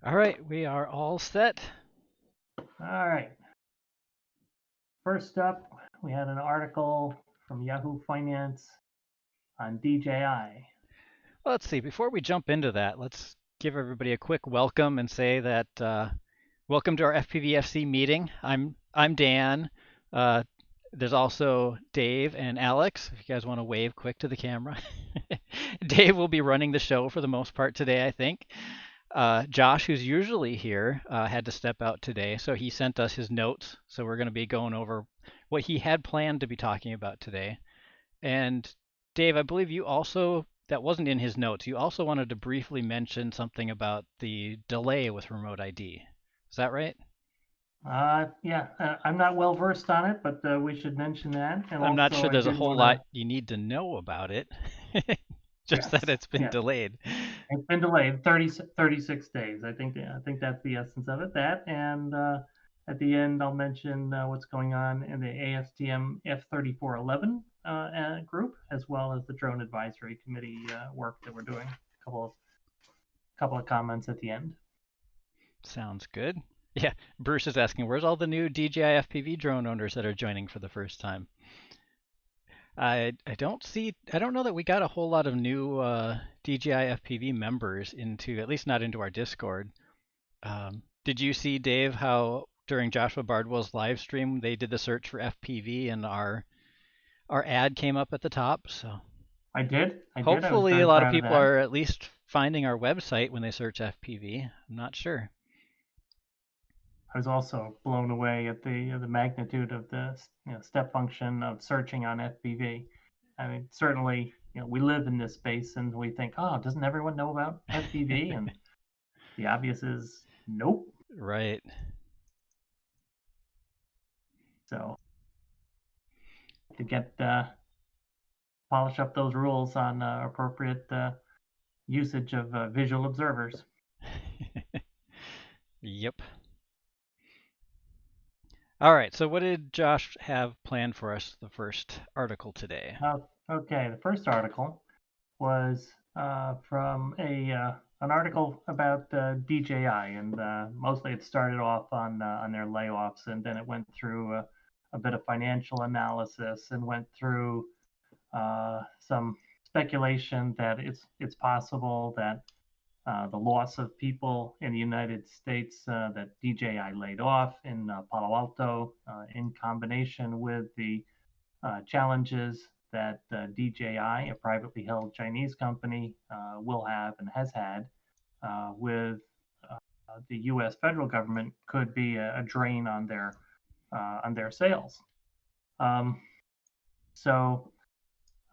All right, we are all set. All right. First up, we had an article from Yahoo Finance on DJI. Well, let's see. Before we jump into that, let's give everybody a quick welcome and say that welcome to our FPVFC meeting. I'm Dan. Uh, there's also Dave and Alex. If you guys want to wave quick to the camera. Dave will be running the show for the most part today, I think. Josh, who's usually here, had to step out today, so he sent us his notes. So we're going to be going over what he had planned to be talking about today. And Dave, I believe you also, that wasn't in his notes, you also wanted to briefly mention something about the delay with remote ID. Is that right? I'm not well versed on it, but we should mention that. And I'm not also, sure I there's a did whole want to, lot you need to know about it, just that yes, it's been yeah, delayed. it's been delayed 36 days. I think that's the essence of it. That and at the end, I'll mention what's going on in the ASTM F3411 group, as well as the Drone Advisory Committee work that we're doing. A couple of comments at the end. Sounds good. Yeah, Bruce is asking, where's all the new DJI FPV drone owners that are joining for the first time? I don't know that we got a whole lot of new DJI FPV members into, at least not into our Discord. Did you see, Dave, how during Joshua Bardwell's live stream they did the search for FPV and our ad came up at the top? So I did. I did. I was hopefully a very lot of proud of people that. are at least finding our website when they search FPV. I'm not sure. I was also blown away at the magnitude of the step function of searching on FPV. I mean, certainly, we live in this space and we think, oh, doesn't everyone know about FPV? And the obvious is nope. Right. So to get polish up those rules on appropriate usage of visual observers. Yep. All right. So what did Josh have planned for us the first article today? Okay, the first article was from an article about DJI, and mostly it started off on their layoffs, and then it went through a bit of financial analysis and went through some speculation that it's possible that the loss of people in the United States that DJI laid off in Palo Alto, in combination with the challenges that DJI, a privately held Chinese company, will have and has had with the U.S. federal government could be a drain on their sales. Um, so,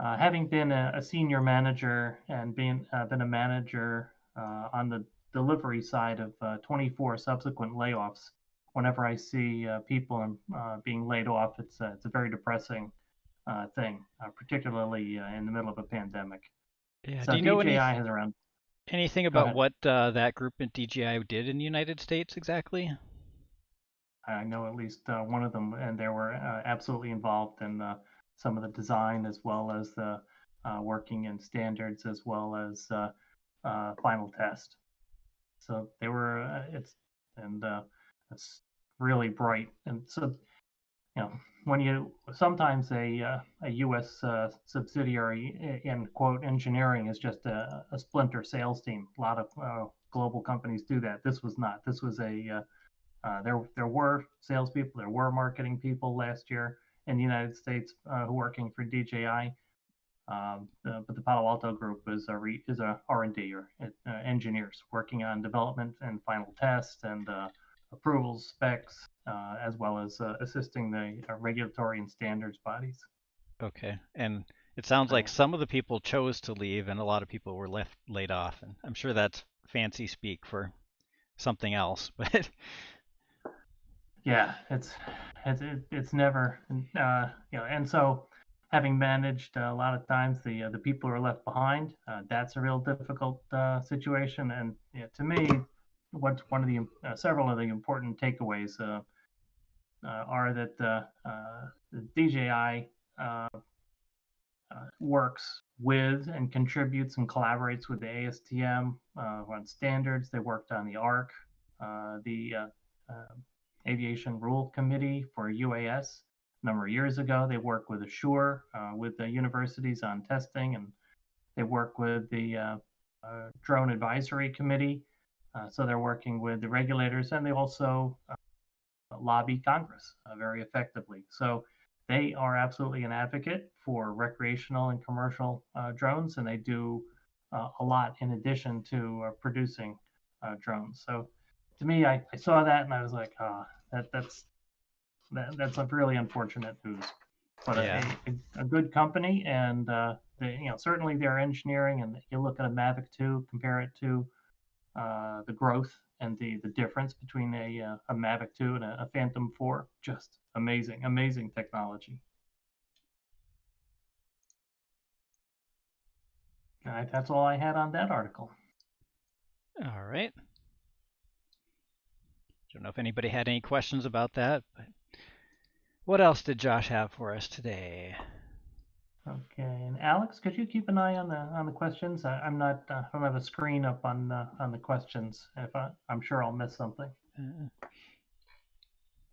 having been a senior manager and been a manager on the delivery side of 24 subsequent layoffs, whenever I see people being laid off, it's a very depressing thing, particularly in the middle of a pandemic. Yeah. Do So you know DJI has around. anything Go about ahead. what that group at DJI did in the United States exactly? I know at least one of them, and they were absolutely involved in some of the design as well as the working in standards as well as final test. So they were it's really bright, and so when you sometimes a U.S. Subsidiary in quote engineering is just a splinter sales team. A lot of global companies do that. This was not. This was there were salespeople, there were marketing people last year in the United States who working for DJI. But the Palo Alto group is a R&D or engineers working on development and final test and approvals, specs, as well as assisting the regulatory and standards bodies. Okay. And it sounds like So some of the people chose to leave and a lot of people were left laid off. And I'm sure that's fancy speak for something else, but yeah, it's never and so having managed a lot of times the people who are left behind, that's a real difficult situation. And to me, what's one of the several of the important takeaways are that the DJI works with and contributes and collaborates with the ASTM on standards. They worked on the ARC, the Aviation Rule Committee for UAS a number of years ago. They work with Assure, with the universities on testing, and they work with the Drone Advisory Committee. So they're working with the regulators, and they also lobby Congress very effectively. So they are absolutely an advocate for recreational and commercial drones, and they do a lot in addition to producing drones. So to me, I saw that and I was like, that's a really unfortunate news. But Yeah. a good company, and certainly their engineering, and you look at a Mavic 2, compare it to the growth and the difference between a Mavic 2 and a Phantom 4. Just amazing, amazing technology. That's all I had on that article. All right. Don't know if anybody had any questions about that, but what else did Josh have for us today? Okay, and Alex, could you keep an eye on the questions? I'm not I don't have a screen up on the questions. I'm sure I'll miss something.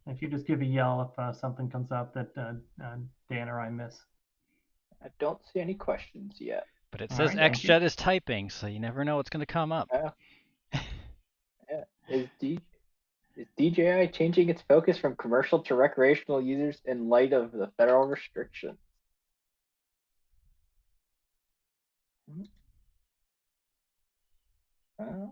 If you just give a yell if something comes up that Dan or I miss. I don't see any questions yet. But it says right, XJet is typing, so you never know what's going to come up. Yeah. Is DJI changing its focus from commercial to recreational users in light of the federal restriction? Yeah,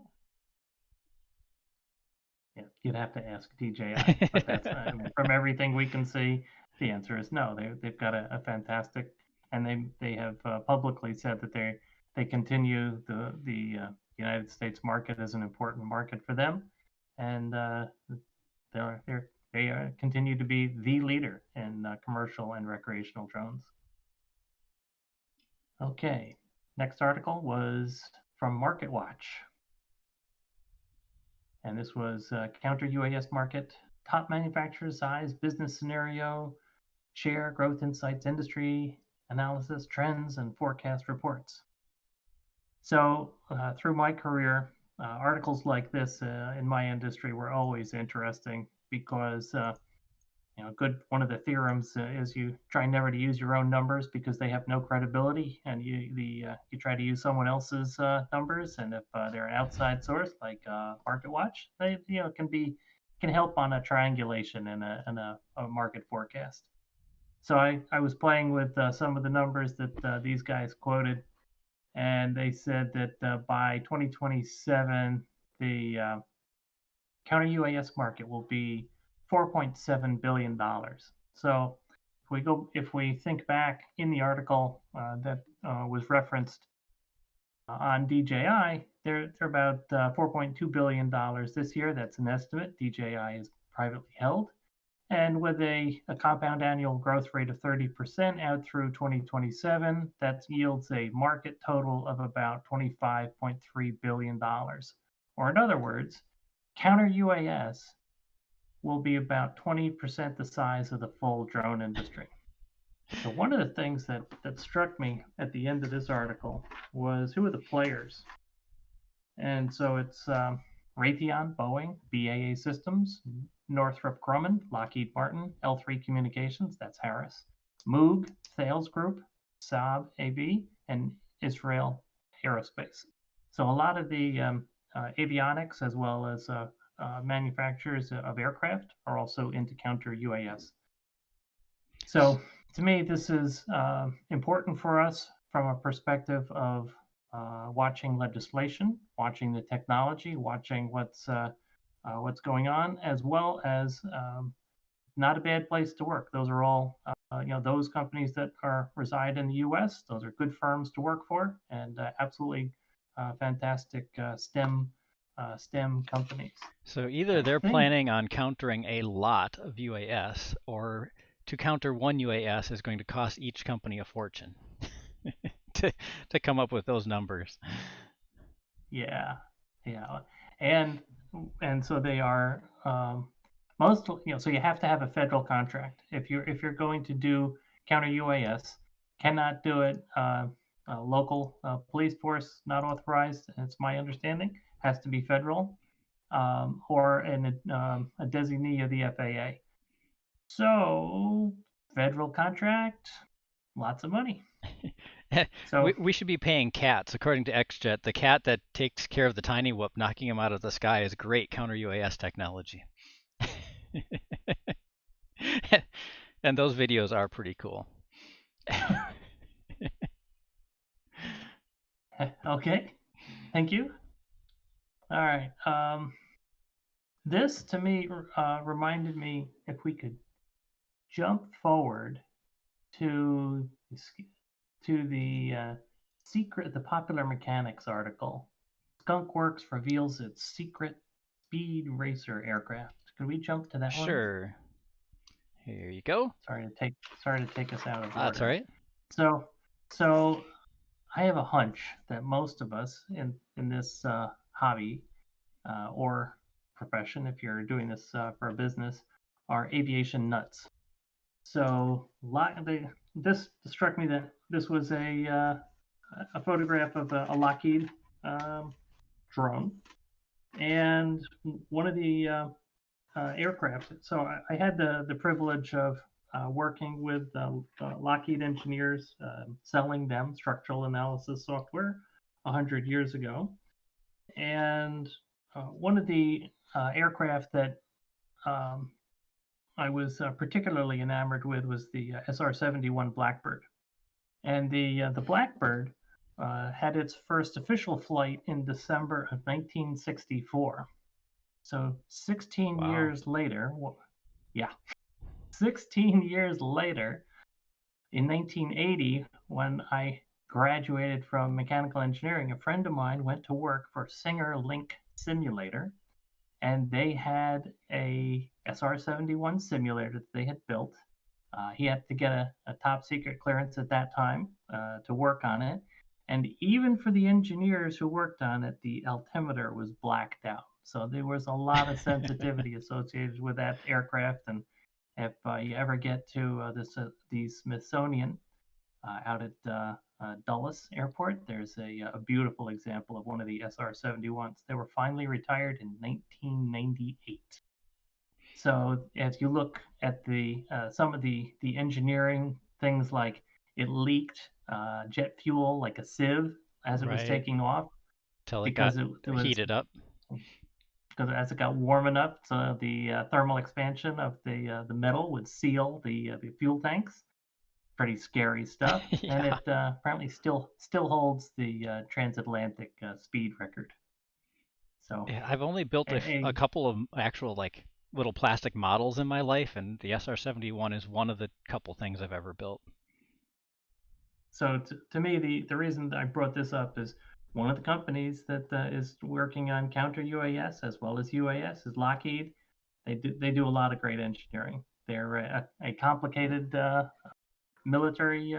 you'd have to ask DJI, but that's from everything we can see, the answer is no. They've got a fantastic, and they have publicly said that they continue the United States market as an important market for them, and they continue to be the leader in commercial and recreational drones. Okay, next article was from MarketWatch. And this was counter UAS market, top manufacturer size, business scenario, share, growth insights, industry analysis, trends, and forecast reports. So through my career, articles like this in my industry were always interesting because one of the theorems is you try never to use your own numbers because they have no credibility, and you try to use someone else's numbers, and if they're an outside source like MarketWatch, they can help on a triangulation and a market forecast. So I was playing with some of the numbers that these guys quoted, and they said that by 2027 the counter UAS market will be $4.7 billion. So if we think back in the article that was referenced on DJI, they're about $4.2 billion this year. That's an estimate. DJI is privately held. And with a compound annual growth rate of 30% out through 2027, that yields a market total of about $25.3 billion. Or in other words, counter UAS will be about 20% the size of the full drone industry. So one of the things that struck me at the end of this article was who are the players? And so it's Raytheon, Boeing, BAE Systems, Northrop Grumman, Lockheed Martin, L3 Communications, that's Harris, Moog, Thales Group, Saab AB, and Israel Aerospace. So a lot of the avionics as well as manufacturers of aircraft are also into counter UAS. So to me, this is important for us from a perspective of watching legislation, watching the technology, watching what's going on, as well as not a bad place to work. Those are all those companies that reside in the U.S. Those are good firms to work for, and absolutely fantastic STEM companies. So either they're planning on countering a lot of UAS, or to counter one UAS is going to cost each company a fortune to come up with those numbers. Yeah, and so they are so you have to have a federal contract if you're going to do counter UAS. Cannot do it local police force not authorized. It's my understanding has to be federal or a designee of the FAA. So federal contract, lots of money. So we should be paying cats. According to XJet, the cat that takes care of the tiny whoop knocking him out of the sky is great counter UAS technology. And those videos are pretty cool. okay, thank you. All right. This to me reminded me if we could jump forward to the the Popular Mechanics article. Skunk Works reveals its secret speed racer aircraft. Could we jump to that one? Sure. Here you go. Sorry to take us out of order. That's all right. So I have a hunch that most of us in this hobby or profession, if you're doing this for a business, are aviation nuts. So this struck me that this was a photograph of a Lockheed drone, and one of the aircraft. So I had the privilege of working with Lockheed engineers, selling them structural analysis software 100 years ago. And one of the aircraft that I was particularly enamored with was the SR-71 Blackbird. And the Blackbird had its first official flight in December of 1964. So 16 Wow. years later, 16 years later, in 1980, when I graduated from mechanical engineering, a friend of mine went to work for Singer Link Simulator, and they had a SR-71 simulator that they had built. He had to get a top secret clearance at that time to work on it. And even for the engineers who worked on it, the altimeter was blacked out. So there was a lot of sensitivity associated with that aircraft. And if you ever get to the Smithsonian out at Dulles Airport, there's a beautiful example of one of the SR-71s. They were finally retired in 1998. So as you look at the some of the engineering things, like it leaked jet fuel like a sieve as it was Right. taking off Till it because got it was heated up. because as it got warm enough, so the thermal expansion of the metal would seal the fuel tanks. Pretty scary stuff, and Yeah. it apparently still holds the transatlantic speed record. So Yeah, I've only built a couple of actual like little plastic models in my life, and the SR-71 is one of the couple things I've ever built. So to me, the reason that I brought this up is one of the companies that is working on counter UAS as well as UAS is Lockheed. They do a lot of great engineering. They're a complicated military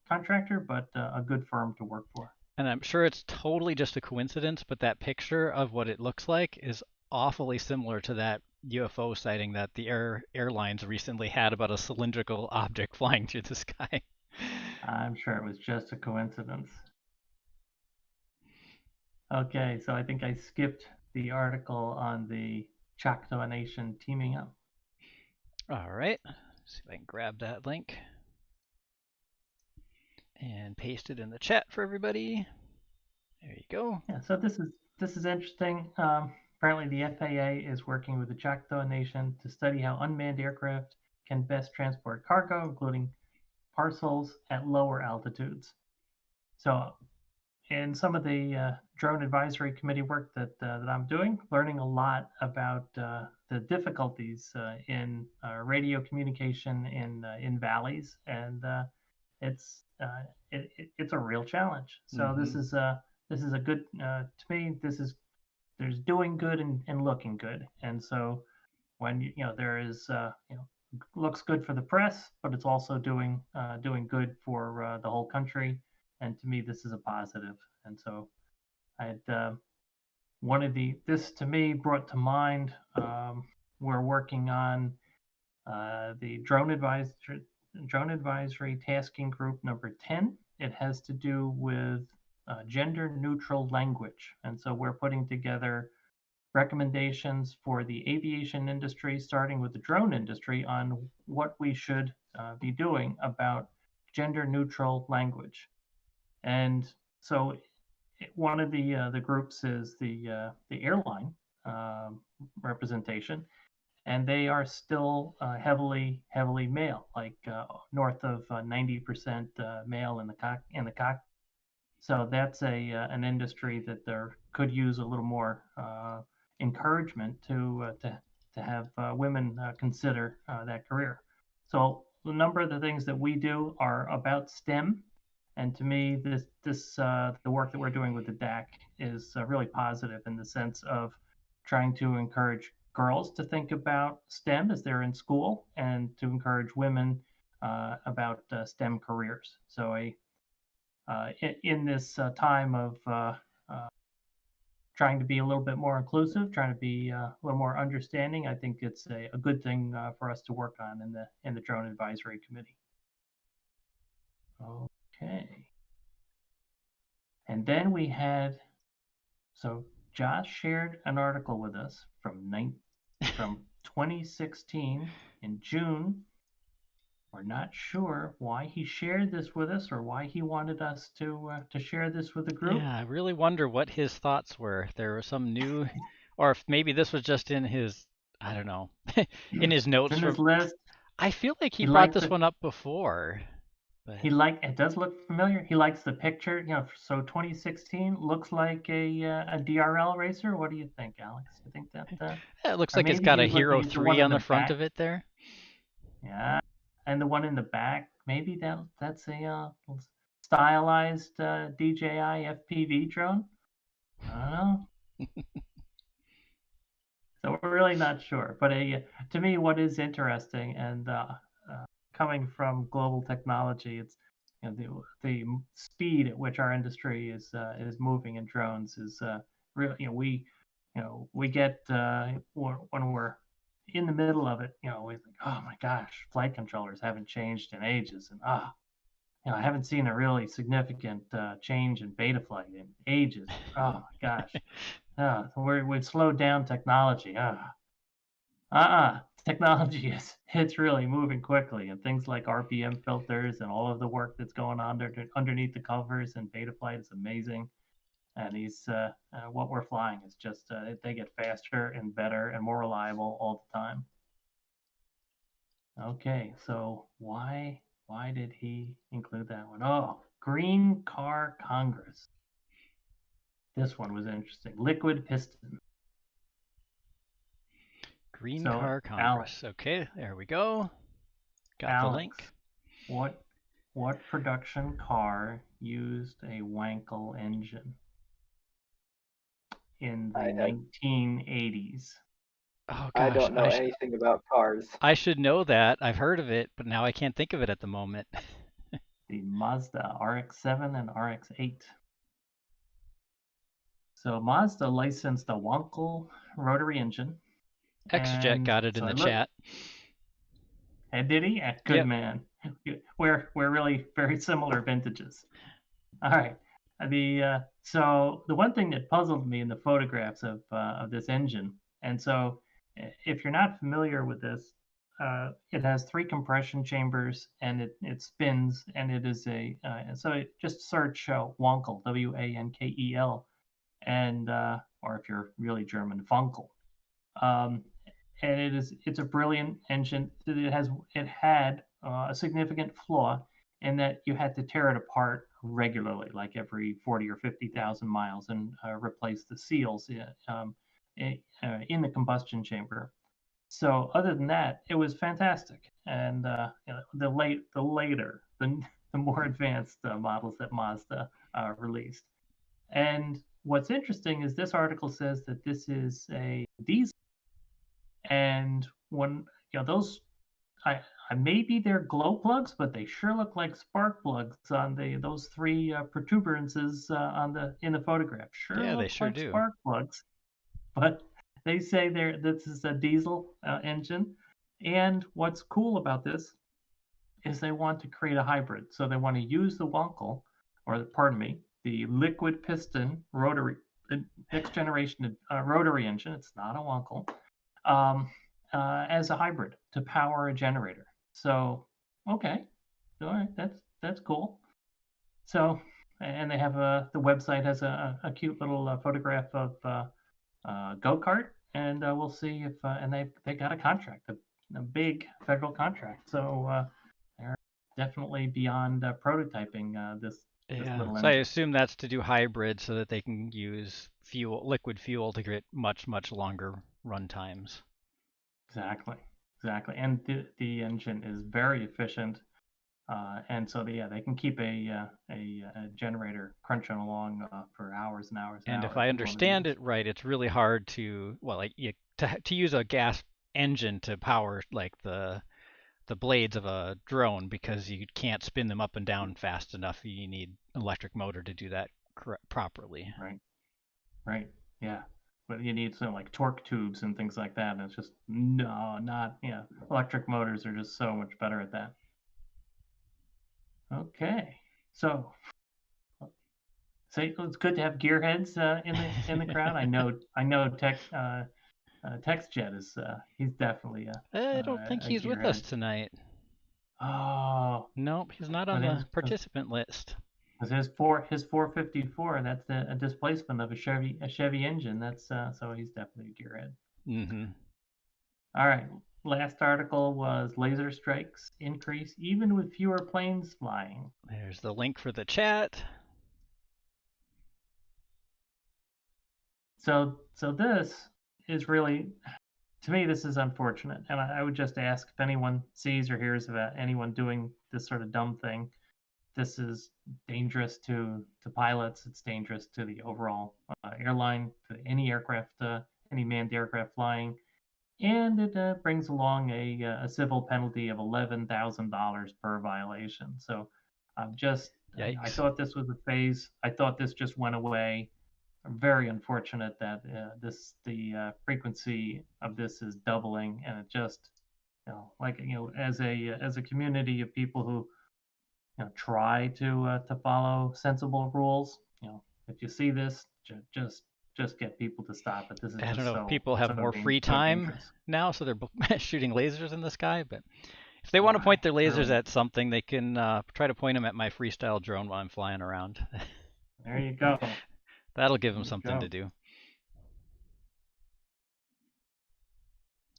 contractor, but a good firm to work for. And I'm sure it's totally just a coincidence, but that picture of what it looks like is awfully similar to that UFO sighting that the airlines recently had about a cylindrical object flying through the sky. I'm sure it was just a coincidence. Okay, so I think I skipped the article on the Choctaw Nation teaming up. All right, see if I can grab that link and paste it in the chat for everybody. There you go. Yeah, so this is interesting. Apparently, the FAA is working with the Choctaw Nation to study how unmanned aircraft can best transport cargo, including parcels at lower altitudes. So, in some of the drone advisory committee work that I'm doing, learning a lot about the difficulties in radio communication in valleys, and it's a real challenge. So this is a good to me. There's doing good and looking good, and so when there is looks good for the press, but it's also doing good for the whole country. And to me, this is a positive. And so I had this to me brought to mind. We're working on the drone advisory tasking group number 10. it has to do with gender neutral language. And so we're putting together recommendations for the aviation industry, starting with the drone industry, on what we should be doing about gender neutral language. And so one of the groups is the airline representation, and they are still heavily male, like north of 90% male in the cockpit. So that's an industry that there could use a little more encouragement to have women consider that career. So a number of the things that we do are about STEM, and to me, this the work that we're doing with the DAC is really positive in the sense of trying to encourage girls to think about STEM as they're in school, and to encourage women about STEM careers. So in this time of trying to be a little bit more inclusive, trying to be a little more understanding, I think it's a good thing for us to work on in the Drone Advisory Committee. Okay. And then we had, so Josh shared an article with us from 2016 in June. We're not sure why he shared this with us or why he wanted us to share this with the group. Yeah, I really wonder what his thoughts were. If there was some new, or if maybe this was just in his, I don't know, in his notes It's in from. his list. I feel like he brought liked this one up before, but it does look familiar. He likes the picture, so 2016 looks like a DRL racer. What do you think, Alex? You think that yeah, it looks or like it's maybe got a he's Hero looking at the one 3 in on the the front back. of it there. Yeah, and the one in the back, maybe that's a stylized DJI FPV drone. I don't know. So we're really not sure. But to me, what is interesting, and coming from global technology, it's the speed at which our industry is moving in drones is really, we get when we're in the middle of it, we think, oh my gosh, flight controllers haven't changed in ages, and I haven't seen a really significant change in beta flight in ages. Oh my gosh. We've slowed down technology. Technology it's really moving quickly, and things like RPM filters and all of the work that's going on underneath the covers in beta flight is amazing. And what we're flying is just they get faster and better and more reliable all the time. Okay, so why did he include that one? Oh, Green Car Congress. This one was interesting. Liquid piston. Green So, Car Congress. Okay, there we go. Got the link. What production car used a Wankel engine in the 1980s? Oh I gosh, don't know anything about cars. I should know that. I've heard of it, but now I can't think of it at the moment. The Mazda RX-7 and RX-8. So Mazda licensed a Wankel rotary engine. Exjet got it in the chat. And did he? Good man. We're really very similar vintages. All right. So the one thing that puzzled me in the photographs of this engine, and so if you're not familiar with this, it has 3 compression chambers, and it spins, and it is so just search Wankel, Wankel, and or if you're really German, Funkel. And it's a brilliant engine. It had a significant flaw in that you had to tear it apart regularly, like every 40 or 50,000 miles, and replace the seals in the combustion chamber. So other than that, it was fantastic. And the more advanced models that Mazda released. And what's interesting is this article says that this is a diesel. And when those, maybe they're glow plugs, but they sure look like spark plugs on those 3 protuberances in the photograph. Sure, yeah, look they sure like do. spark plugs, but they say this is a diesel engine. And what's cool about this is they want to create a hybrid. So they want to use the Wankel, or pardon me, the liquid piston rotary, next generation rotary engine. It's not a Wankel, um, as a hybrid to power a generator. So, okay, all right, that's cool. So, and they have the website has a cute little photograph of go kart, and we'll see if and they got a contract, a big federal contract. So they're definitely beyond prototyping this Yeah. little So I engine. assume that's to do hybrid so that they can use liquid fuel to get much longer run times. Exactly, exactly. And the engine is very efficient. And so they can keep a generator crunching along for hours and hours and And if hours I in one of these. understand it right, it's really hard to, well, like to use a gas engine to power like the blades of a drone because you can't spin them up and down fast enough. You need an electric motor to do that properly. Right, right, yeah. But you need some like torque tubes and things like that. And it's just no, not yeah. Electric motors are just so much better at that. Okay, so it's good to have gearheads in the crowd. I know TextJet is he's definitely I don't think a he's with us gearhead. tonight. Oh, Nope, he's not on but the participant list. his 454, that's a displacement of a Chevy engine. That's so he's definitely a gearhead. Mm-hmm. All right. Last article was laser strikes increase even with fewer planes flying. There's the link for the chat. So this is really, to me, this is unfortunate, and I would just ask if anyone sees or hears about anyone doing this sort of dumb thing. This is dangerous to pilots. It's dangerous to the overall airline, to any aircraft, any manned aircraft flying, and it brings along a civil penalty of $11,000 per violation. So I Yikes. thought this was a phase. I thought this just went away. I'm very unfortunate that the frequency of this is doubling, and it just as a community of people who try to follow sensible rules. If you see this, just get people to stop it. This is I don't just know if so people have so more free so time dangerous. now, so they're shooting lasers in the sky. But if they want to point Why? their lasers Really? at something, they can try to point them at my freestyle drone while I'm flying around. There you go. That'll give them There you something to go. do.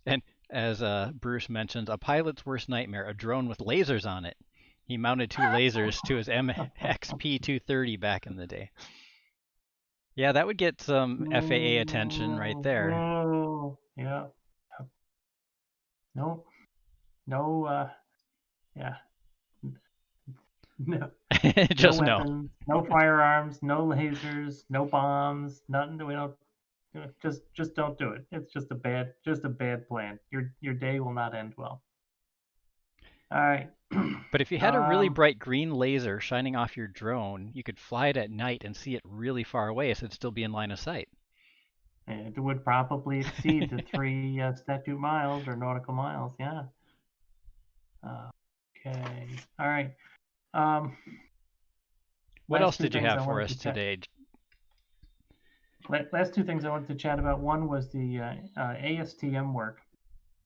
And as Bruce mentions, a pilot's worst nightmare, a drone with lasers on it. He mounted two lasers to his MXP-230 back in the day. Yeah, that would get some FAA attention right Oh, there. oh, yeah. No, no, yeah, no, no Just no. weapons, no firearms, no lasers, no bombs, nothing. We don't. Just don't do it. It's just a bad plan. Your day will not end well. All right. But if you had a really um, bright green laser shining off your drone, you could fly it at night and see it really far away, so it'd still be in line of sight. it would probably exceed the 3 statute miles or nautical miles. Yeah. Okay. All right. Um, What last else two did you things have I for wanted us to chat. today? Last two things I wanted to chat about. One was the ASTM work.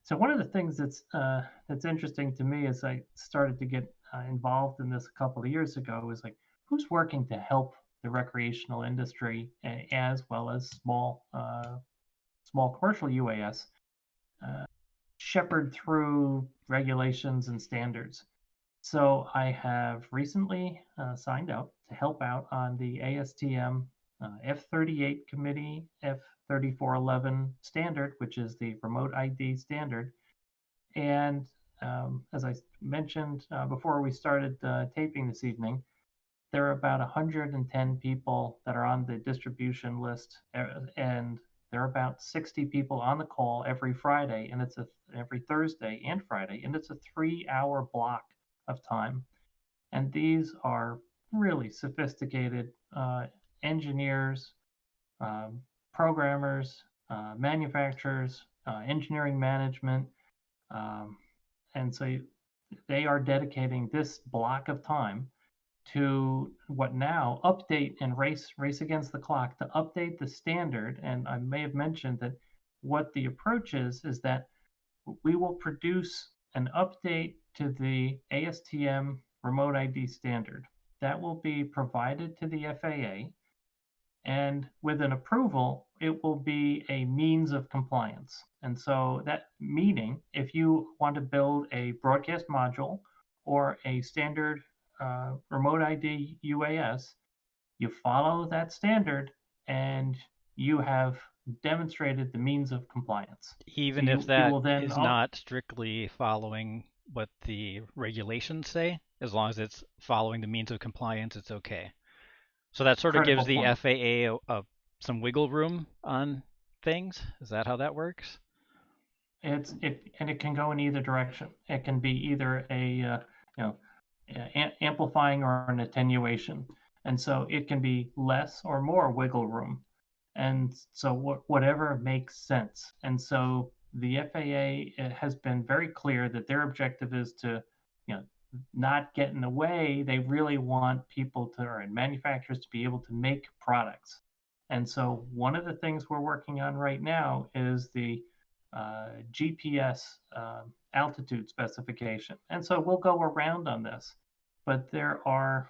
So one of the things that's interesting to me as I started to get involved in this a couple of years ago was like who's working to help the recreational industry as well as small commercial UAS uh, shepherd through regulations and standards. So I have recently signed up to help out on the ASTM F38 committee F3411 standard, which is the remote ID standard. And as I mentioned before we started taping this evening, there are about 110 people that are on the distribution list, and there are about 60 people on the call every Friday, and it's every Thursday and Friday, and it's a 3-hour block of time. And these are really sophisticated engineers, um, programmers, manufacturers, engineering management, um, and so they are dedicating this block of time to what now update and race against the clock to update the standard. And I may have mentioned that what the approach is that we will produce an update to the ASTM remote ID standard that will be provided to the FAA, and with an approval, it will be a means of compliance. And so that meaning, if you want to build a broadcast module or a standard remote ID UAS, you follow that standard and you have demonstrated the means of compliance. So Even if you that will then is not strictly following what the regulations say, as long as it's following the means of compliance, it's okay. So that sort of gives critical the point. FAA some wiggle room on things. Is that how that works? And it can go in either direction. It can be either a you know amplifying or an attenuation, and so it can be less or more wiggle room, and so whatever makes sense. And so the FAA has been very clear that their objective is to you know not get in the way. They really want people to or manufacturers to be able to make products. And so one of the things we're working on right now is the GPS altitude specification. And so we'll go around on this, but there are,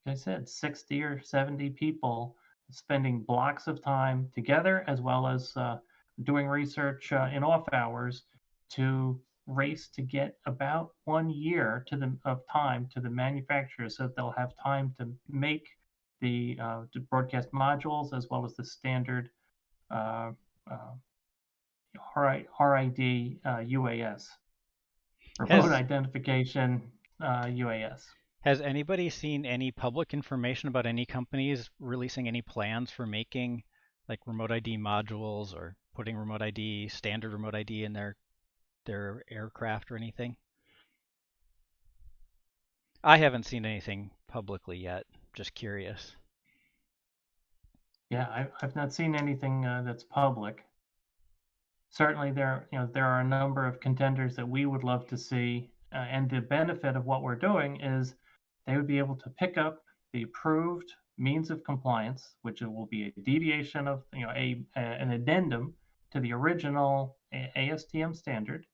like I said, 60 or 70 people spending blocks of time together, as well as doing research in off hours to race to get about 1 year of time to the manufacturers so that they'll have time to make the broadcast modules as well as the standard uh, uh, RID UAS, remote Has identification UAS. has anybody seen any public information about any companies releasing any plans for making like remote ID modules or putting remote ID, standard remote ID in their aircraft or anything? I haven't seen anything publicly yet. Just curious. Yeah, I've not seen anything that's public. Certainly, there are a number of contenders that we would love to see, and the benefit of what we're doing is they would be able to pick up the approved means of compliance, which will be a deviation of an addendum to the original ASTM standard,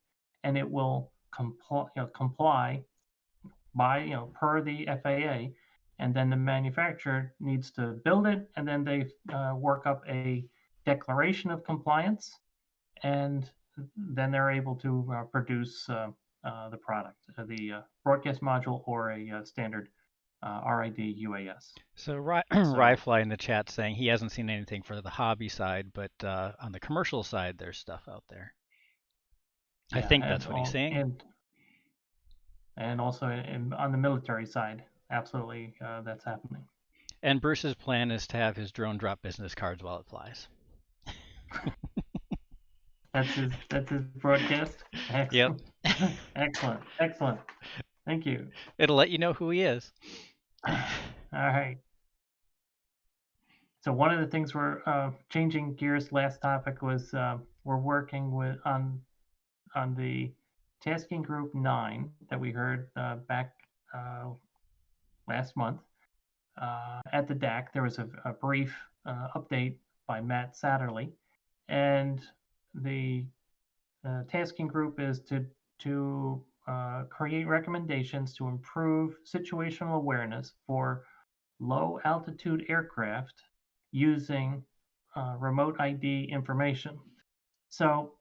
and it will comply by per the FAA, and then the manufacturer needs to build it, and then they work up a declaration of compliance, and then they're able to produce the product, the broadcast module or a standard RID UAS. So So Ryfly in the chat saying he hasn't seen anything for the hobby side, but on the commercial side, there's stuff out there. I yeah, think that's what he's saying. And also on the military side, absolutely, that's happening. And Bruce's plan is to have his drone drop business cards while it flies. That's his broadcast. Yep. Excellent, excellent. Thank you. It'll let you know who he is. All right. So one of the things we're changing gears. Last topic was we're working with on the tasking group 9 that we heard back last month at the DAC. There was a brief update by Matt Satterley, and the tasking group is to create recommendations to improve situational awareness for low altitude aircraft using remote ID information. So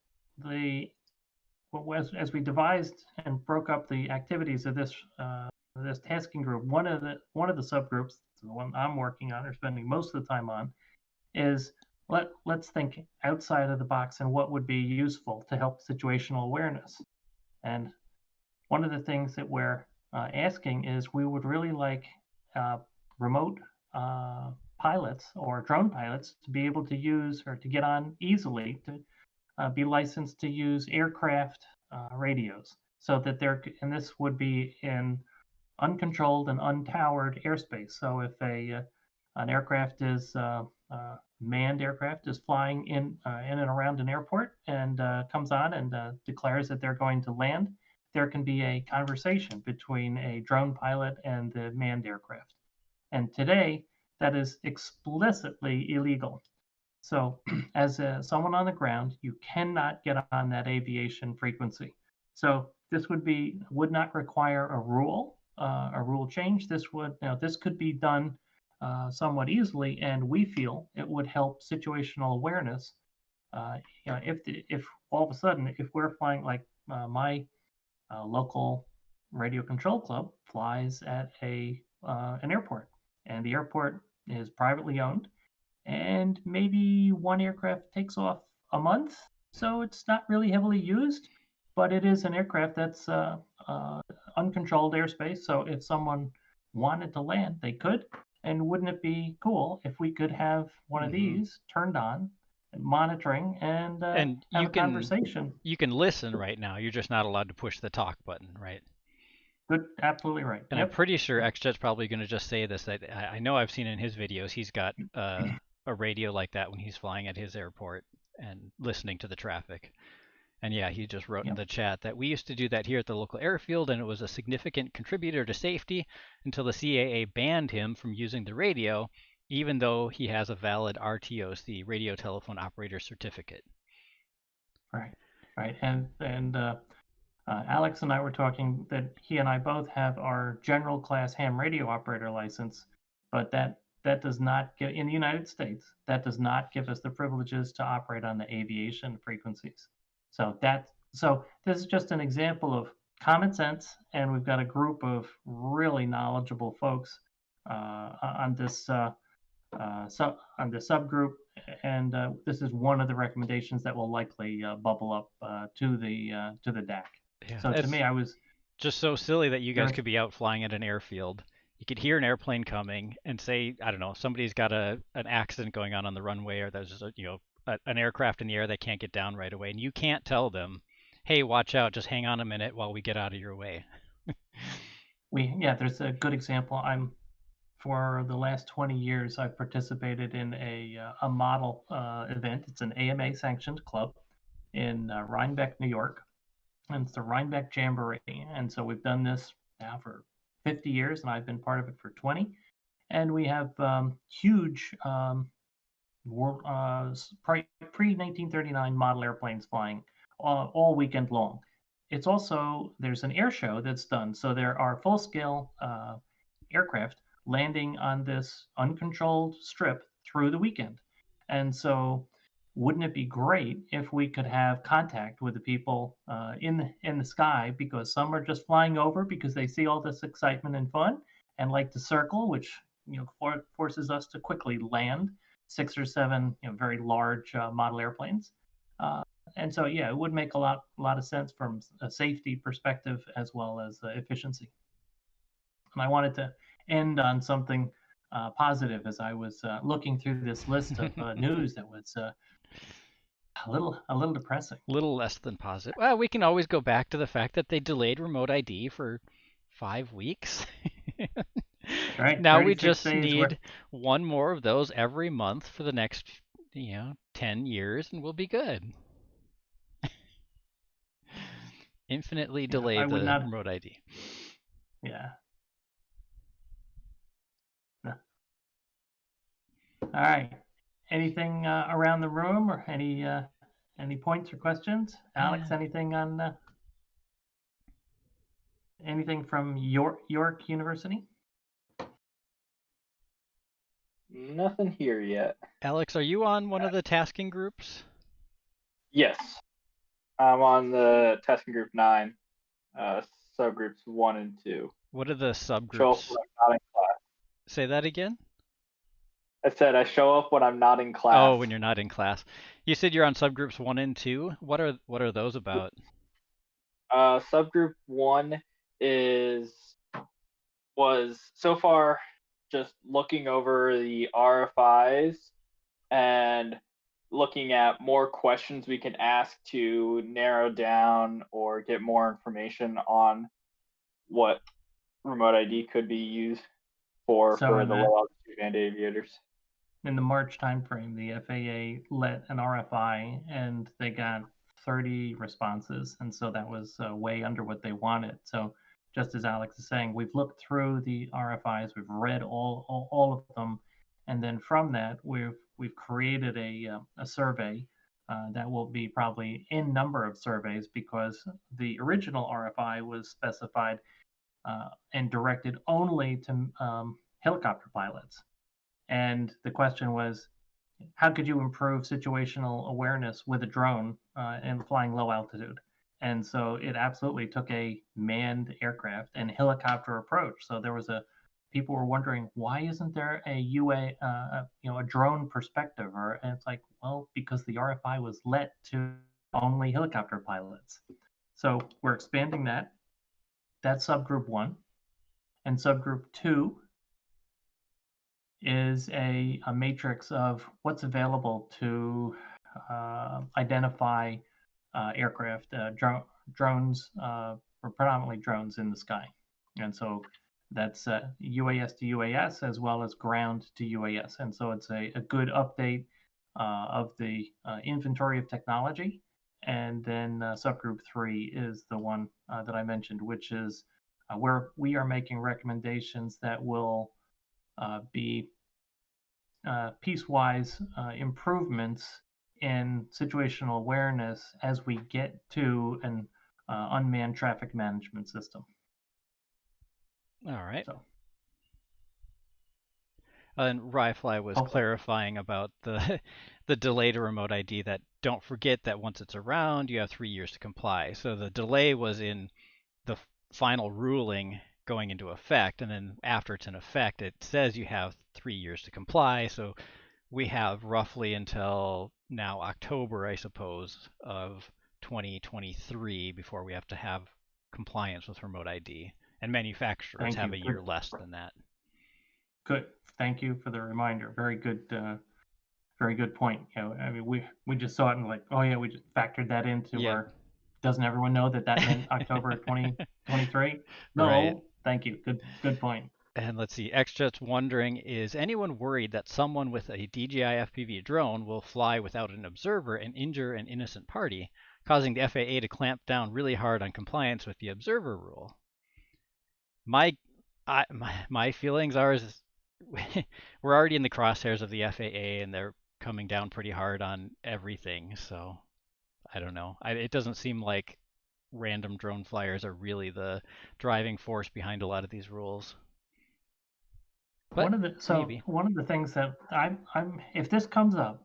as we devised and broke up the activities of this tasking group, one of the subgroups, the one I'm working on or spending most of the time on, is let's think outside of the box and what would be useful to help situational awareness. And one of the things that we're asking is we would really like remote pilots or drone pilots to be able to use or to get on easily to be licensed to use aircraft radios, so that and this would be in uncontrolled and untowered airspace. So if an aircraft is manned aircraft is flying in and around an airport and comes on and declares that they're going to land, there can be a conversation between a drone pilot and the manned aircraft. And today, that is explicitly illegal. So, as someone on the ground, you cannot get on that aviation frequency. So, this would not require a rule change. This could be done somewhat easily, and we feel it would help situational awareness. If all of a sudden, if we're flying like my local radio control club flies at an airport, and the airport is privately owned, and maybe one aircraft takes off a month, so it's not really heavily used, but it is an aircraft that's uncontrolled airspace. So if someone wanted to land, they could. And wouldn't it be cool if we could have one of these turned on, monitoring, and have a conversation? You can listen right now. You're just not allowed to push the talk button, right? Good, absolutely right. And I'm pretty sure XJet's probably going to just say this. That I know I've seen in his videos. He's got a radio like that when he's flying at his airport and listening to the traffic. And yeah, he just wrote in the chat that we used to do that here at the local airfield, and it was a significant contributor to safety until the CAA banned him from using the radio, even though he has a valid RTOC, radio telephone operator certificate. Right. And Alex and I were talking that he and I both have our general class ham radio operator license, but that does not get, in the United States, that does not give us the privileges to operate on the aviation frequencies. So this is just an example of common sense, and we've got a group of really knowledgeable folks on this subgroup, and this is one of the recommendations that will likely bubble up to the DAC. Yeah, so to me, I was just so silly that you guys could be out flying at an airfield. You could hear an airplane coming and say, I don't know, somebody's got an accident going on the runway, or there's an aircraft in the air that can't get down right away, and you can't tell them, hey, watch out, just hang on a minute while we get out of your way. There's a good example. For the last 20 years, I've participated in a model event. It's an AMA sanctioned club in Rhinebeck, New York, and it's the Rhinebeck Jamboree. And so we've done this now for 50 years, and I've been part of it for 20. And we have huge pre-1939 model airplanes flying all weekend long. It's also, there's an air show that's done. So there are full-scale aircraft landing on this uncontrolled strip through the weekend. And so wouldn't it be great if we could have contact with the people in the sky, because some are just flying over because they see all this excitement and fun and like to circle, which forces us to quickly land 6 or 7 very large model airplanes. And so it would make a lot of sense from a safety perspective as well as efficiency. And I wanted to end on something positive as I was looking through this list of news that was a little depressing. A little less than positive. Well, we can always go back to the fact that they delayed remote ID for 5 weeks. Right. Now we just need one more of those every month for the next 10 years, and we'll be good. Infinitely delay the remote ID. Yeah. All right. Anything around the room, or any points or questions? Alex, anything on anything from York University? Nothing here yet. Alex, are you on one of the tasking groups? Yes. I'm on the tasking group 9, subgroups 1 and 2. What are the subgroups? Show up when I'm not in class. Say that again? I said I show up when I'm not in class. Oh, when you're not in class. You said you're on subgroups 1 and 2. What are those about? Subgroup 1 was so far just looking over the RFIs and looking at more questions we can ask to narrow down or get more information on what remote ID could be used for the low altitude and aviators. In the March timeframe, the FAA let an RFI, and they got 30 responses, and so that was way under what they wanted. So just as Alex is saying, we've looked through the RFIs, we've read all of them, and then from that we've created a survey that will be probably in number of surveys, because the original RFI was specified and directed only to helicopter pilots. And the question was, how could you improve situational awareness with a drone and flying low altitude? And so it absolutely took a manned aircraft and helicopter approach. So there was people were wondering, why isn't there a a drone perspective? And it's like, well, because the RFI was let to only helicopter pilots. So we're expanding that. That's subgroup 1. And subgroup 2 is a matrix of what's available to identify aircraft, drones, or predominantly drones in the sky. And so that's UAS to UAS as well as ground to UAS. And so it's a good update of the inventory of technology. And then subgroup 3 is the one that I mentioned, which is where we are making recommendations that will be piecewise improvements in situational awareness as we get to an unmanned traffic management system. All right. So, and Ryfly was clarifying about the the delay to remote ID, that don't forget that once it's around, you have 3 years to comply. So the delay was in the final ruling going into effect, and then after it's in effect, it says you have 3 years to comply. So we have roughly until now October, I suppose, of 2023 before we have to have compliance with remote ID, and manufacturers have a year less than that. Good. Thank you for the reminder. Very good point. I mean, we just saw it and like, oh yeah, we just factored that into our. Doesn't everyone know that meant October 2023? No. Right. Thank you. Good point. And let's see, XJet's wondering, is anyone worried that someone with a DJI FPV drone will fly without an observer and injure an innocent party, causing the FAA to clamp down really hard on compliance with the observer rule? My feelings are is we're already in the crosshairs of the FAA, and they're coming down pretty hard on everything. So I don't know. It doesn't seem like random drone flyers are really the driving force behind a lot of these rules. But one of the things that I'm if this comes up,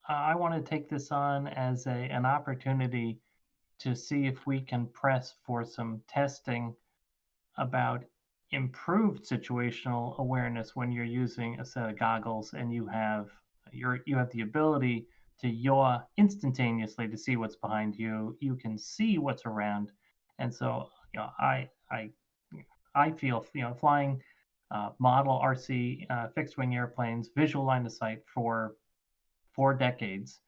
I want to take this on as an opportunity to see if we can press for some testing about improved situational awareness when you're using a set of goggles and you have the ability to yaw instantaneously to see what's behind you. You can see what's around, and so I feel flying model RC fixed wing airplanes, visual line of sight for 4 decades,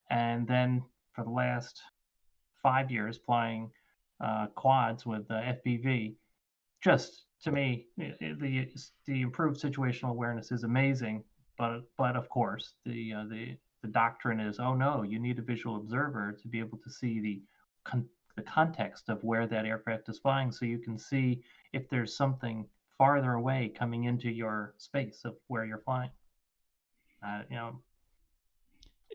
and then for the last 5 years flying quads with FPV. Just to me, the improved situational awareness is amazing, but of course the doctrine is, oh no, you need a visual observer to be able to see the context of where that aircraft is flying, so you can see if there's something farther away coming into your space of where you're flying.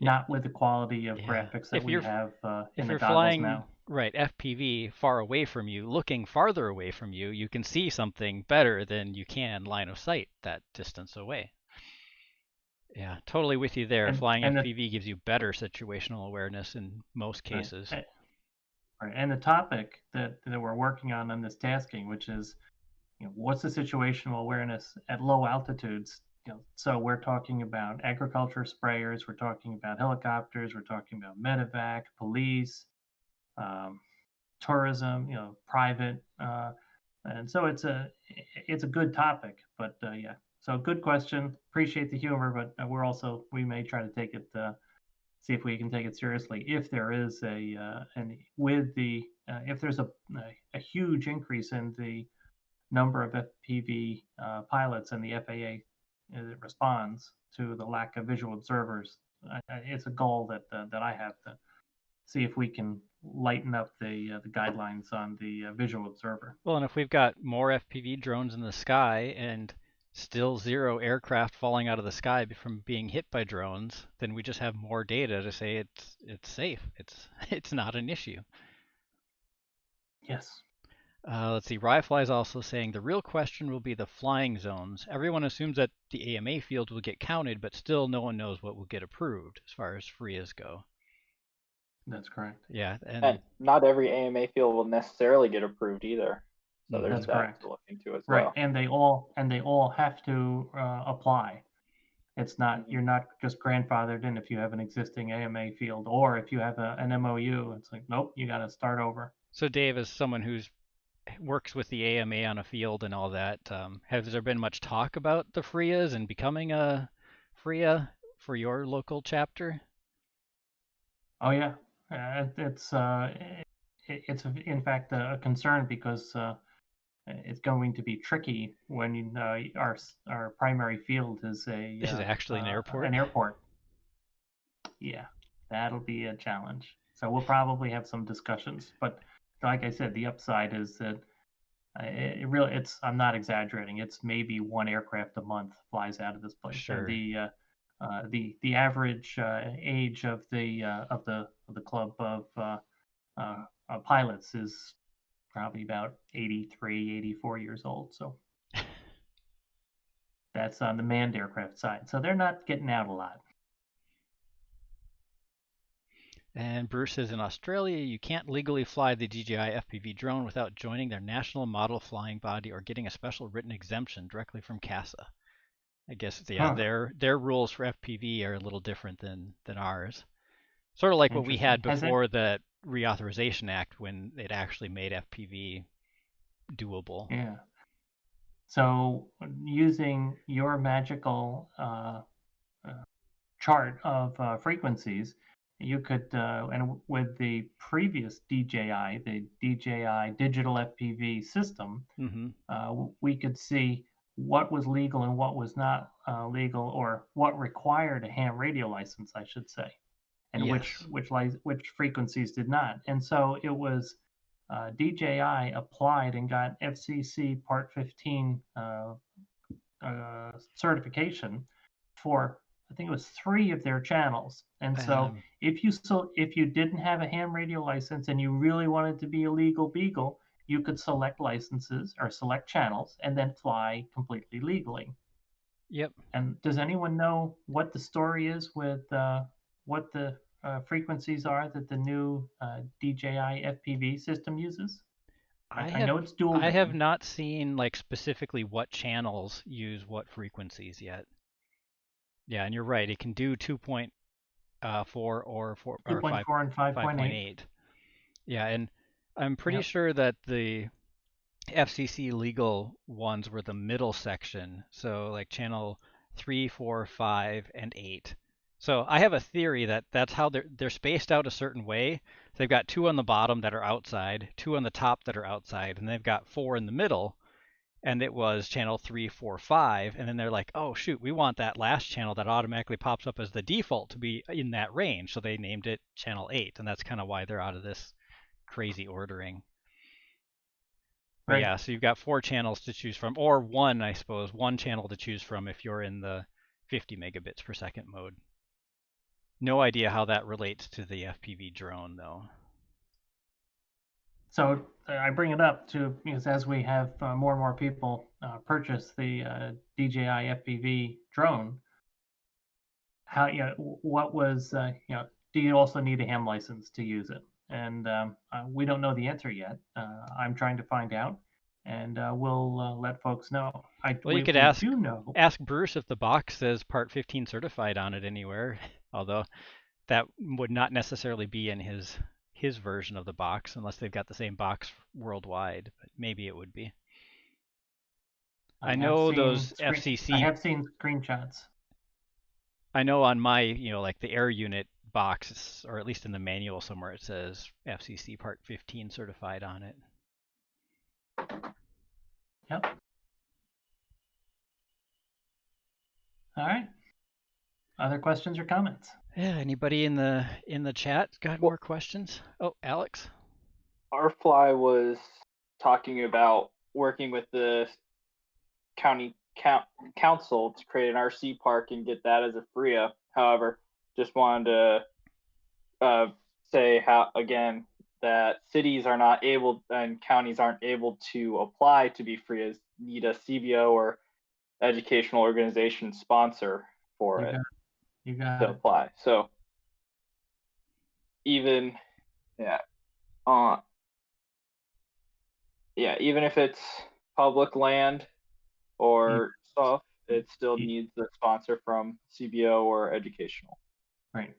Not with the quality of graphics that we have in the goggles now. Right, FPV far away from you, looking farther away from you, you can see something better than you can line of sight that distance away. Yeah, totally with you there. Flying FPV gives you better situational awareness in most cases. Right. And the topic that we're working on this tasking, which is, what's the situational awareness at low altitudes? So we're talking about agriculture sprayers, we're talking about helicopters, we're talking about medevac, police, tourism, private, and so it's a good topic. But yeah, so good question. Appreciate the humor, but we may try to take it, see if we can take it seriously. If there is if there's a huge increase in the number of FPV pilots and the FAA responds to the lack of visual observers, it's a goal that I have see if we can lighten up the guidelines on the visual observer. Well, and if we've got more FPV drones in the sky and still zero aircraft falling out of the sky from being hit by drones, then we just have more data to say it's safe. It's not an issue. Yes. Let's see. Ryfly is also saying the real question will be the flying zones. Everyone assumes that the AMA field will get counted, but still no one knows what will get approved as far as FRIAs go. That's correct. Yeah, And not every AMA field will necessarily get approved either. So there's that to look into as well. Right, and they all have to apply. It's not you're not just grandfathered in if you have an existing AMA field, or if you have an MOU. It's like, nope, you got to start over. So Dave, as someone who's works with the AMA on a field and all that, has there been much talk about the FRIAs and becoming a FRIA for your local chapter? Oh yeah, it's in fact a concern because it's going to be tricky when our primary field is This is actually an airport. An airport. Yeah, that'll be a challenge. So we'll probably have some discussions, but like I said, the upside is that I'm not exaggerating. It's maybe one aircraft a month flies out of this place. Sure. And the average age of the club of pilots is probably about 83, 84 years old. So that's on the manned aircraft side. So they're not getting out a lot. And Bruce says in Australia, you can't legally fly the DJI FPV drone without joining their national model flying body or getting a special written exemption directly from CASA. I guess their rules for FPV are a little different than ours. Sort of like what we had before the Reauthorization Act, when it actually made FPV doable. Yeah. So using your magical chart of frequencies, you could, and with the previous DJI, the DJI Digital FPV system, we could see what was legal and what was not legal, or what required a ham radio license, I should say, and yes. which frequencies did not. And so it was DJI applied and got FCC Part 15 certification for, I think it was 3 of their channels. And so if you didn't have a ham radio license and you really wanted to be a legal beagle, you could select licenses or select channels and then fly completely legally. Yep. And does anyone know what the story is with what the frequencies are that the new DJI FPV system uses? I know it's dual band. I have not seen like specifically what channels use what frequencies yet. Yeah, and you're right. It can do 2.4 or 2.4 and 5.8. Yeah, and I'm pretty sure that the FCC legal ones were the middle section. So like channel 3, 4, 5, and 8. So I have a theory that that's how they're spaced out a certain way. So they've got 2 on the bottom that are outside, 2 on the top that are outside, and they've got 4 in the middle. And it was channel 3, 4, 5. And then they're like, oh, shoot, we want that last channel that automatically pops up as the default to be in that range. So they named it channel 8. And that's kind of why they're out of this crazy ordering. But yeah, so you've got 4 channels to choose from, or one, I suppose, one channel to choose from if you're in the 50 megabits per second mode. No idea how that relates to the FPV drone, though. So I bring it up because as we have more and more people purchase the DJI FPV drone, how what was do you also need a ham license to use it? And we don't know the answer yet. I'm trying to find out, and we'll let folks know. You could ask Bruce if the box says Part 15 certified on it anywhere, although that would not necessarily be in his version of the box unless they've got the same box worldwide, but maybe it would be. I know those FCC. I have seen screenshots. I know on my, like the air unit box, or at least in the manual somewhere, it says FCC Part 15 certified on it. Yep. All right. Other questions or comments? Yeah, anybody in the chat got Well, more questions? Oh, Alex. our fly was talking about working with the county council to create an RC park and get that as a FRIA. However, just wanted to say how again that cities are not able and counties aren't able to apply to be FRIAs. Need a CBO or educational organization sponsor for You it got you got to it. apply. So even yeah, uh, yeah, even if it's public land You, or stuff, it still you, needs the sponsor from CBO or educational. right.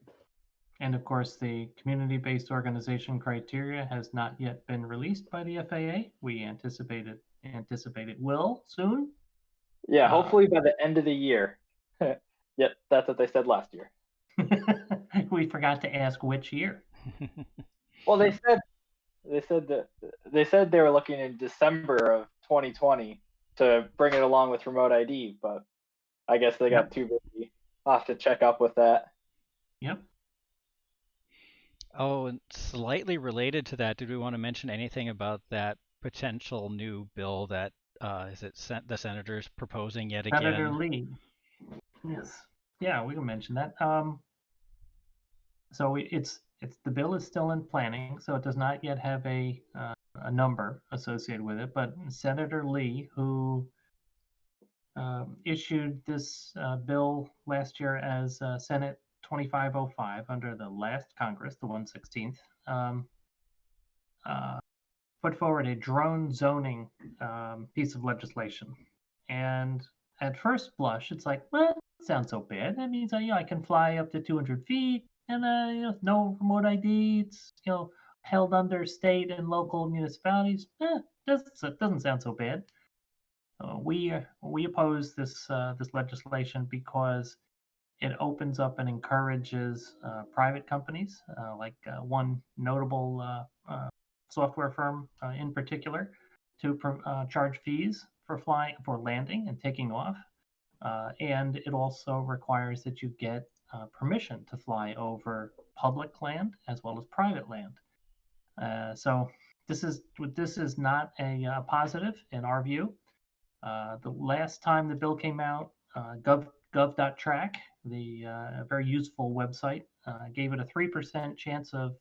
And of course, the community-based organization criteria has not yet been released by the FAA. We anticipate it will soon. Yeah, Uh, hopefully by the end of the year. Yep, that's what they said last year. we forgot to ask which year. Well, they said they were looking in December of 2020 to bring it along with remote ID, but I guess they got Yep. too busy. I'll have to check up with that. Yep. Oh, and slightly related to that, did we want to mention anything about that potential new bill that the senators proposing yet Senator again? Lee. Yes. Yeah, we can mention that. So it's the bill is still in planning, so it does not yet have a number associated with it. But Senator Lee, who issued this bill last year as Senate 2505 under the last Congress, the 116th, uh, put forward a drone zoning piece of legislation. And at first blush, it's like, well, that sounds so bad. That means I can fly up to 200 feet and no remote ID. It's held under state and local municipalities. Doesn't sound so bad. We oppose this legislation because it opens up and encourages private companies, like one notable software firm in particular, to charge fees for flying, for landing and taking off. And it also requires that you get permission to fly over public land as well as private land. So this is not a positive in our view. The last time the bill came out, gov.track, the very useful website, gave it a 3% chance of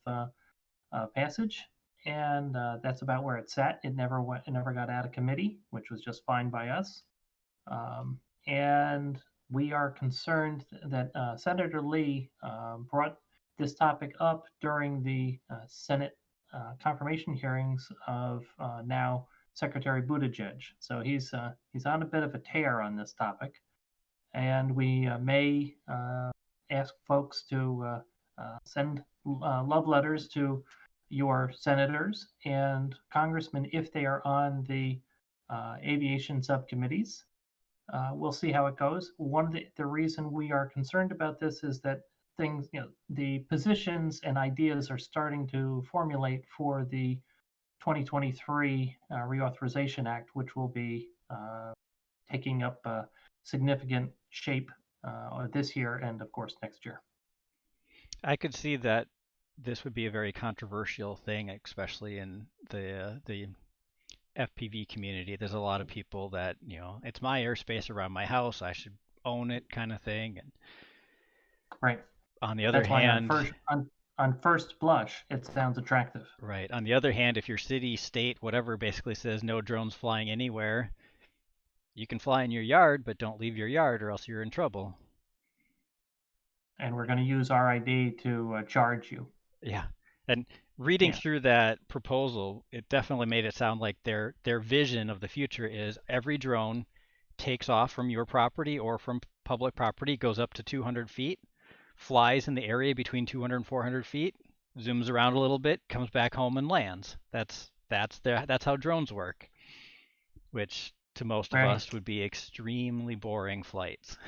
passage, and that's about where it sat. It never got out of committee, which was just fine by us. And we are concerned that Senator Lee brought this topic up during the Senate confirmation hearings of now Secretary Buttigieg. So he's on a bit of a tear on this topic, and we may ask folks to send love letters to your senators and congressmen if they are on the aviation subcommittees. We'll see how it goes. One of the reason we are concerned about this is that things, the positions and ideas are starting to formulate for the 2023 Reauthorization Act, which will be taking up significant shape this year and, of course, next year. I could see that this would be a very controversial thing, especially in the FPV community. There's a lot of people that, it's my airspace around my house, I should own it kind of thing. And Right. on the other That's why hand, on first blush, it sounds attractive. right. On the other hand, if your city, state, whatever basically says no drones flying anywhere, you can fly in your yard, but don't leave your yard or else you're in trouble. And we're going to use our ID to charge you. Yeah. And reading Yeah. through that proposal, it definitely made it sound like their vision of the future is every drone takes off from your property or from public property, goes up to 200 feet, flies in the area between 200 and 400 feet, zooms around a little bit, comes back home and lands. That's how drones work, which to most of Right. us would be extremely boring flights.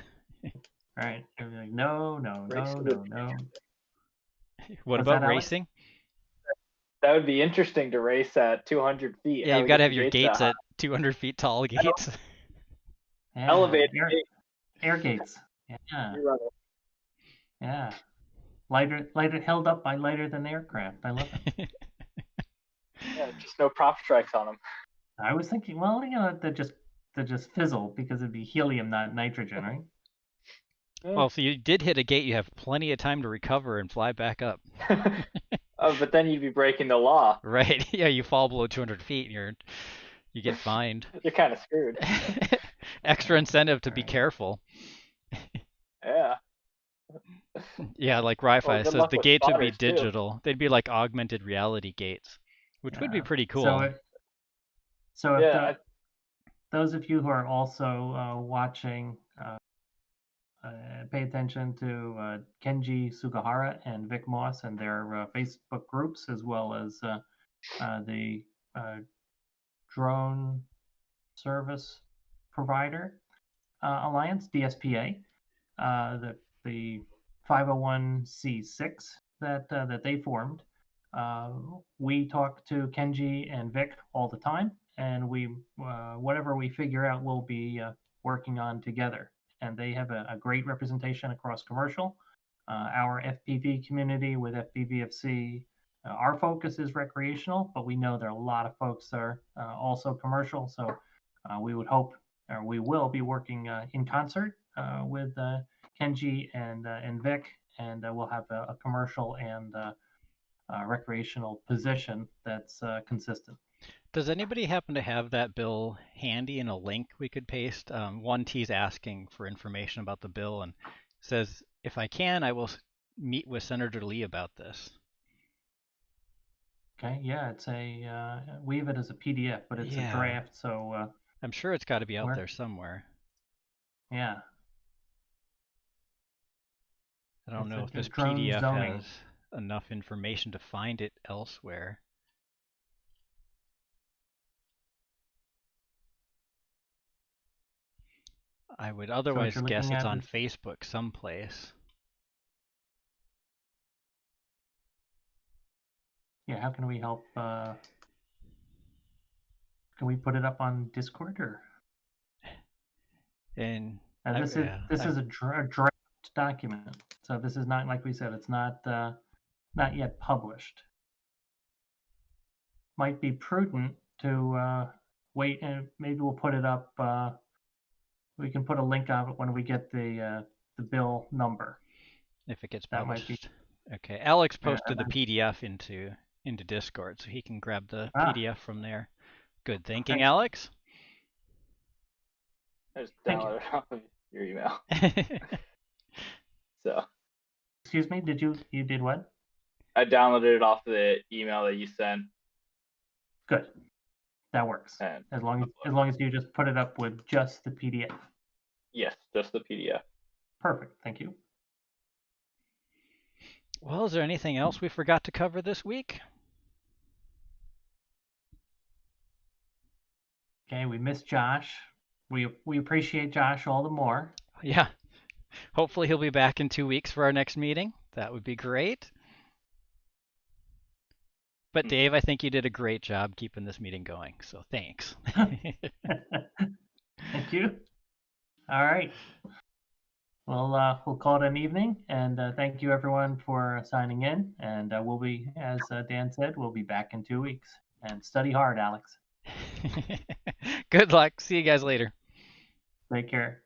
Right. You're like, no, no, Race no, to the no, no. What Was about that Alex? racing? That would be interesting to race at 200 feet. Yeah, How you've we got to get the have your gates that gates high. at 200 feet tall gates. Yeah. Elevated Air gates. Yeah. gate. Yeah. lighter, held up by lighter than aircraft. I love it. Yeah, just no prop strikes on them. I was thinking, well, they just fizzle because it'd be helium, not nitrogen, right? Well, if you did hit a gate, you have plenty of time to recover and fly back up. But then you'd be breaking the law. Right? Yeah, you fall below 200 feet and you get fined. You're kind of screwed. Extra incentive to be careful. Yeah. Yeah, like Well, Wi-Fi good says, luck the with gates would be spotters too. digital. They'd be like augmented reality gates, which would be pretty cool. So Yeah, those of you who are also watching, pay attention to Kenji Sugahara and Vic Moss and their Facebook groups, as well as the Drone Service Provider Alliance, DSPA, the 501c6 that they formed. We talk to Kenji and Vic all the time, and we whatever we figure out, we'll be working on together. And they have a great representation across commercial. Our FPV community with FPVFC, our focus is recreational, but we know there are a lot of folks that are also commercial. So we would hope, or we will be working in concert with Kenji and Vic, and we'll have a commercial and recreational position that's consistent. Does anybody happen to have that bill handy in a link we could paste? 1T's asking for information about the bill and says, if I can, I will meet with Senator Lee about this. Okay, yeah, we have it as a PDF, but it's a draft, so I'm sure it's got to be out there somewhere. Yeah. I don't know if this PDF has enough information to find it elsewhere. I would otherwise guess it's on Facebook someplace. Yeah, how can we help? Can we put it up on Discord or? And this is a draft document, so this is not, like we said, it's not yet published. Might be prudent to wait, and maybe we'll put it up. We can put a link on it when we get the bill number. If it gets published. Okay, Alex posted the PDF into Discord, so he can grab the PDF from there. Good thinking, Alex. I just downloaded it off of your email. So. Excuse me, you did what? I downloaded it off the email that you sent. Good. That works. And as long as you just put it up with just the PDF. Yes, just the PDF. Perfect. Thank you. Well, is there anything else we forgot to cover this week? Okay, we missed Josh. We appreciate Josh all the more. Yeah. Hopefully he'll be back in 2 weeks for our next meeting. That would be great. But Dave, I think you did a great job keeping this meeting going, so thanks. Thank you. All right. Well, we'll call it an evening, and thank you everyone for signing in. And we'll be, as Dan said, we'll be back in 2 weeks. And study hard, Alex. Good luck. See you guys later. Take care.